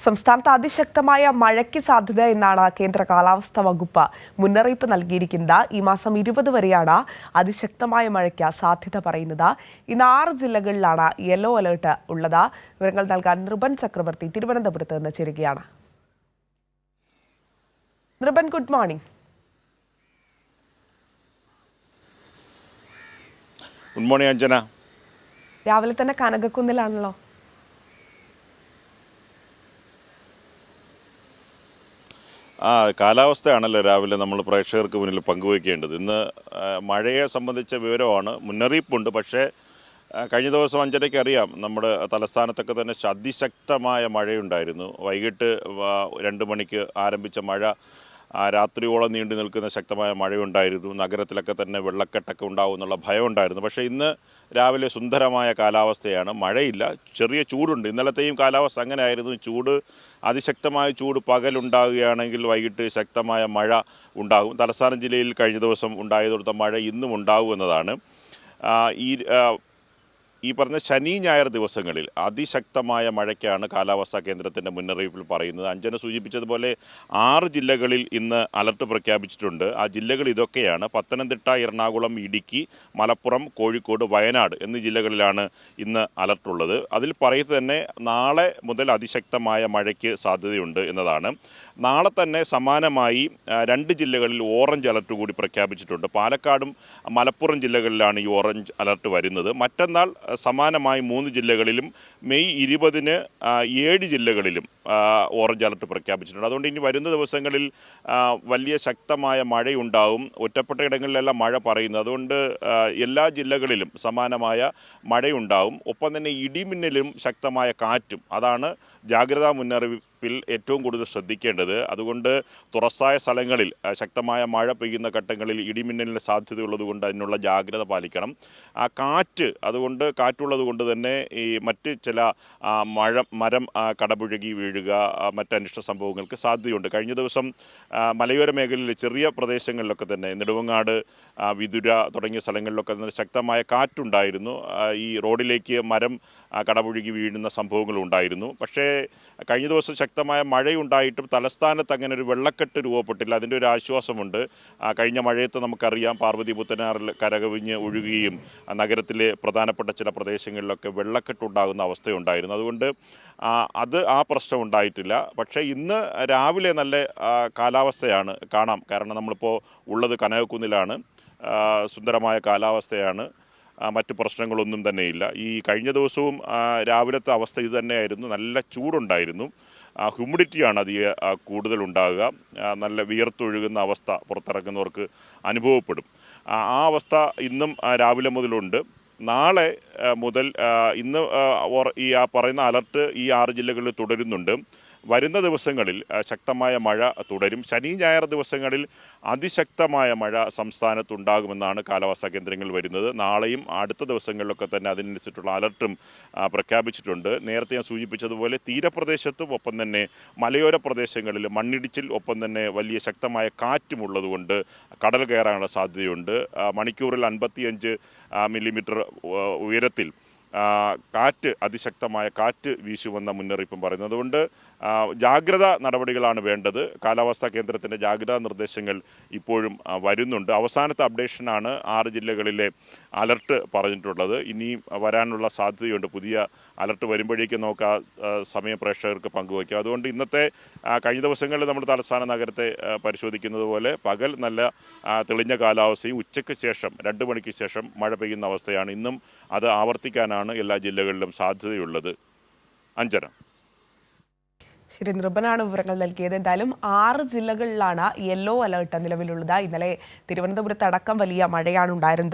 സംസ്ഥാനത്ത് അതിശക്തമായ മഴയ്ക്ക് സാധ്യത എന്നാണ് കേന്ദ്ര കാലാവസ്ഥാ വകുപ്പ് മുന്നറിയിപ്പ് നൽകിയിരിക്കുന്നത്. ഈ മാസം 20 വരെയാണ് അതിശക്തമായ മഴയ്ക്ക് സാധ്യത പറയുന്നത്. ഇന്ന് 6 ജില്ലകളിലാണ് യെല്ലോ അലേർട്ട് ഉള്ളത്. വിവരങ്ങൾ നൽകാൻ നൃപൻ ചക്രവർത്തി തിരുവനന്തപുരത്ത് നിന്ന് ചേരുകയാണ്. Nripan, good morning. Good morning Anjana. രാവിലെ തന്നെ കനകക്കുന്നിലാണല്ലോ. കാലാവസ്ഥയാണല്ലോ രാവിലെ നമ്മൾ പ്രേക്ഷകർക്ക് മുന്നിൽ പങ്കുവയ്ക്കേണ്ടത്. ഇന്ന് മഴയെ സംബന്ധിച്ച വിവരമാണ്, മുന്നറിയിപ്പുണ്ട്. പക്ഷേ കഴിഞ്ഞ ദിവസം 5:30 അറിയാം, നമ്മുടെ തലസ്ഥാനത്തൊക്കെ തന്നെ അതിശക്തമായ മഴയുണ്ടായിരുന്നു. വൈകിട്ട് 2 മണിക്ക് ആരംഭിച്ച മഴ രാത്രിയോളം നീണ്ടു നിൽക്കുന്ന ശക്തമായ മഴയുണ്ടായിരുന്നു. നഗരത്തിലൊക്കെ തന്നെ വെള്ളക്കെട്ടൊക്കെ ഉണ്ടാവും എന്നുള്ള ഭയമുണ്ടായിരുന്നു. പക്ഷേ ഇന്ന് രാവിലെ സുന്ദരമായ കാലാവസ്ഥയാണ്, മഴയില്ല, ചെറിയ ചൂടുണ്ട്. ഇന്നലത്തെയും കാലാവസ്ഥ അങ്ങനെ ആയിരുന്നു. ചൂട്, അതിശക്തമായ ചൂട് പകലുണ്ടാകുകയാണെങ്കിൽ വൈകിട്ട് ശക്തമായ മഴ ഉണ്ടാകും. തലസ്ഥാന ജില്ലയിൽ കഴിഞ്ഞ ദിവസം ഉണ്ടായതോടത്ത മഴ ഇന്നും ഉണ്ടാകും എന്നതാണ്. ഈ പറഞ്ഞ ശനി ഞായർ ദിവസങ്ങളിൽ അതിശക്തമായ മഴയ്ക്കാണ് കാലാവസ്ഥാ കേന്ദ്രത്തിൻ്റെ മുന്നറിയിപ്പിൽ പറയുന്നത്. അഞ്ജന സൂചിപ്പിച്ചതുപോലെ 6 ജില്ലകളിൽ ഇന്ന് അലർട്ട് പ്രഖ്യാപിച്ചിട്ടുണ്ട്. ആ ജില്ലകൾ ഇതൊക്കെയാണ്: പത്തനംതിട്ട, എറണാകുളം, ഇടുക്കി, മലപ്പുറം, കോഴിക്കോട്, വയനാട് എന്നീ ജില്ലകളിലാണ് ഇന്ന് അലർട്ടുള്ളത്. അതിൽ പറയുന്നത് തന്നെ നാളെ മുതൽ അതിശക്തമായ മഴയ്ക്ക് സാധ്യതയുണ്ട് എന്നതാണ്. നാളെ തന്നെ സമാനമായി 2 ജില്ലകളിൽ ഓറഞ്ച് അലർട്ട് കൂടി പ്രഖ്യാപിച്ചിട്ടുണ്ട്. പാലക്കാടും മലപ്പുറം ജില്ലകളിലാണ് ഈ ഓറഞ്ച് അലർട്ട് വരുന്നത്. മറ്റന്നാൾ സമാനമായി 3 ജില്ലകളിലും മെയ് 20-ന് 7 ജില്ലകളിലും ഓറഞ്ച് അലർട്ട് പ്രഖ്യാപിച്ചിട്ടുണ്ട്. അതുകൊണ്ട് ഇനി വരുന്ന ദിവസങ്ങളിൽ വലിയ ശക്തമായ മഴയുണ്ടാവും. ഒറ്റപ്പെട്ട ഇടങ്ങളിലെല്ലാം മഴ പറയുന്നു. അതുകൊണ്ട് എല്ലാ ജില്ലകളിലും സമാനമായ മഴയുണ്ടാവും. ഒപ്പം തന്നെ ഇടിമിന്നലും ശക്തമായ കാറ്റും. അതാണ് ജാഗ്രതാ മുന്നറിയിപ്പിൽ ഏറ്റവും കൂടുതൽ ശ്രദ്ധിക്കേണ്ടത്. അതുകൊണ്ട് തുറസായ സ്ഥലങ്ങളിൽ ശക്തമായ മഴ പെയ്യുന്ന ഘട്ടങ്ങളിൽ ഇടിമിന്നലിന് സാധ്യതയുള്ളതുകൊണ്ട് അതിനുള്ള ജാഗ്രത പാലിക്കണം. അതുകൊണ്ട് കാറ്റുള്ളത് കൊണ്ട് തന്നെ ഈ മറ്റ് ചില മരം കടപുഴകി വീഴുക, മറ്റ് അനിഷ്ട സംഭവങ്ങൾക്ക് സാധ്യതയുണ്ട്. കഴിഞ്ഞ ദിവസം മലയോര മേഖലയിലെ ചെറിയ പ്രദേശങ്ങളിലൊക്കെ തന്നെ നെടുമങ്ങാട്, വിതുര തുടങ്ങിയ സ്ഥലങ്ങളിലൊക്കെ തന്നെ ശക്തമായ കാറ്റുണ്ടായിരുന്നു. ഈ റോഡിലേക്ക് മരം കടപുഴകി വീഴുന്ന സംഭവങ്ങളുണ്ടായിരുന്നു. പക്ഷേ കഴിഞ്ഞ ദിവസം ശക്തമായ മഴയുണ്ടായിട്ടും തലസ്ഥാനത്ത് അങ്ങനെ ഒരു വെള്ളക്കെട്ട് രൂപപ്പെട്ടില്ല. അതിൻ്റെ ഒരു ആശ്വാസമുണ്ട്. കഴിഞ്ഞ മഴയത്ത് നമുക്കറിയാം, പാർവതി പുത്തനാറിൽ കരകവിഞ്ഞ് ഒഴുകുകയും നഗരത്തിലെ പ്രധാനപ്പെട്ട ചില പ്രദേശങ്ങളിലൊക്കെ വെള്ളക്കെട്ടുണ്ടാകുന്ന അവസ്ഥയുണ്ടായിരുന്നു. അതുകൊണ്ട് ആ പ്രശ്നം ഉണ്ടായിട്ടില്ല. പക്ഷേ ഇന്ന് രാവിലെ നല്ല കാലാവസ്ഥയാണ്, കാണാം. കാരണം നമ്മളിപ്പോൾ ഉള്ളത് കനകക്കുന്നിലാണ്. സുന്ദരമായ കാലാവസ്ഥയാണ്, മറ്റ് പ്രശ്നങ്ങളൊന്നും തന്നെയില്ല. ഈ കഴിഞ്ഞ ദിവസവും രാവിലത്തെ അവസ്ഥ ഇത് തന്നെയായിരുന്നു. നല്ല ചൂടുണ്ടായിരുന്നു. ഹ്യൂമിഡിറ്റിയാണ് അധികം കൂടുതലുണ്ടാകുക. നല്ല വിയർത്തൊഴുകുന്ന അവസ്ഥ പുറത്തിറങ്ങുന്നവർക്ക് അനുഭവപ്പെടും. ആ അവസ്ഥ ഇന്നും രാവിലെ മുതലുണ്ട്. നാളെ മുതൽ ഇന്ന് ഈ പറയുന്ന അലർട്ട് ഈ 6 ജില്ലകളിൽ തുടരുന്നുണ്ട്. വരുന്ന ദിവസങ്ങളിൽ ശക്തമായ മഴ തുടരും. ശനി ഞായർ ദിവസങ്ങളിൽ അതിശക്തമായ മഴ സംസ്ഥാനത്തുണ്ടാകുമെന്നാണ് കാലാവസ്ഥാ കേന്ദ്രങ്ങൾ വരുന്നത്. നാളെയും അടുത്ത ദിവസങ്ങളിലൊക്കെ തന്നെ അതിനനുസരിച്ചുള്ള അലർട്ടും പ്രഖ്യാപിച്ചിട്ടുണ്ട്. നേരത്തെ ഞാൻ സൂചിപ്പിച്ചതുപോലെ തീരപ്രദേശത്തും ഒപ്പം തന്നെ മലയോര പ്രദേശങ്ങളിൽ മണ്ണിടിച്ചിൽ, ഒപ്പം തന്നെ വലിയ ശക്തമായ കാറ്റുമുള്ളതുകൊണ്ട് കടൽ കയറാനുള്ള സാധ്യതയുണ്ട്. മണിക്കൂറിൽ 55 മില്ലിമീറ്റർ ഉയരത്തിൽ അതിശക്തമായ കാറ്റ് വീശുമെന്ന മുന്നറിയിപ്പും പറയുന്നത്. അതുകൊണ്ട് ജാഗ്രതാ നടപടികളാണ് വേണ്ടത്. കാലാവസ്ഥാ കേന്ദ്രത്തിൻ്റെ ജാഗ്രതാ നിർദ്ദേശങ്ങൾ ഇപ്പോഴും വരുന്നുണ്ട്. അവസാനത്തെ അപ്ഡേഷനാണ് 6 ജില്ലകളിലെ അലർട്ട് പറഞ്ഞിട്ടുള്ളത്. ഇനിയും വരാനുള്ള സാധ്യതയുണ്ട്. പുതിയ അലർട്ട് വരുമ്പോഴേക്കും നമുക്ക് ആ സമയം പ്രേക്ഷകർക്ക് പങ്കുവയ്ക്കാം. അതുകൊണ്ട് ഇന്നത്തെ കഴിഞ്ഞ ദിവസങ്ങളിൽ നമ്മൾ തലസ്ഥാന നഗരത്തെ പരിശോധിക്കുന്നത് പോലെ പകൽ നല്ല തെളിഞ്ഞ കാലാവസ്ഥയും ഉച്ചയ്ക്ക് ശേഷം 2 മണിക്ക് ശേഷം മഴ പെയ്യുന്ന അവസ്ഥയാണ്. ഇന്നും അത് ആവർത്തിക്കാനാണ് എല്ലാ ജില്ലകളിലും സാധ്യതയുള്ളത്. അഞ്ജന. ശരി, നൃപനാണ് വിവരങ്ങൾ നൽകിയത്. എന്തായാലും 6 ജില്ലകളിലാണ് യെല്ലോ അലേർട്ട് നിലവിലുള്ളത്. ഇന്നലെ തിരുവനന്തപുരത്ത് അടക്കം വലിയ മഴയാണ് ഉണ്ടായിരുന്നത്.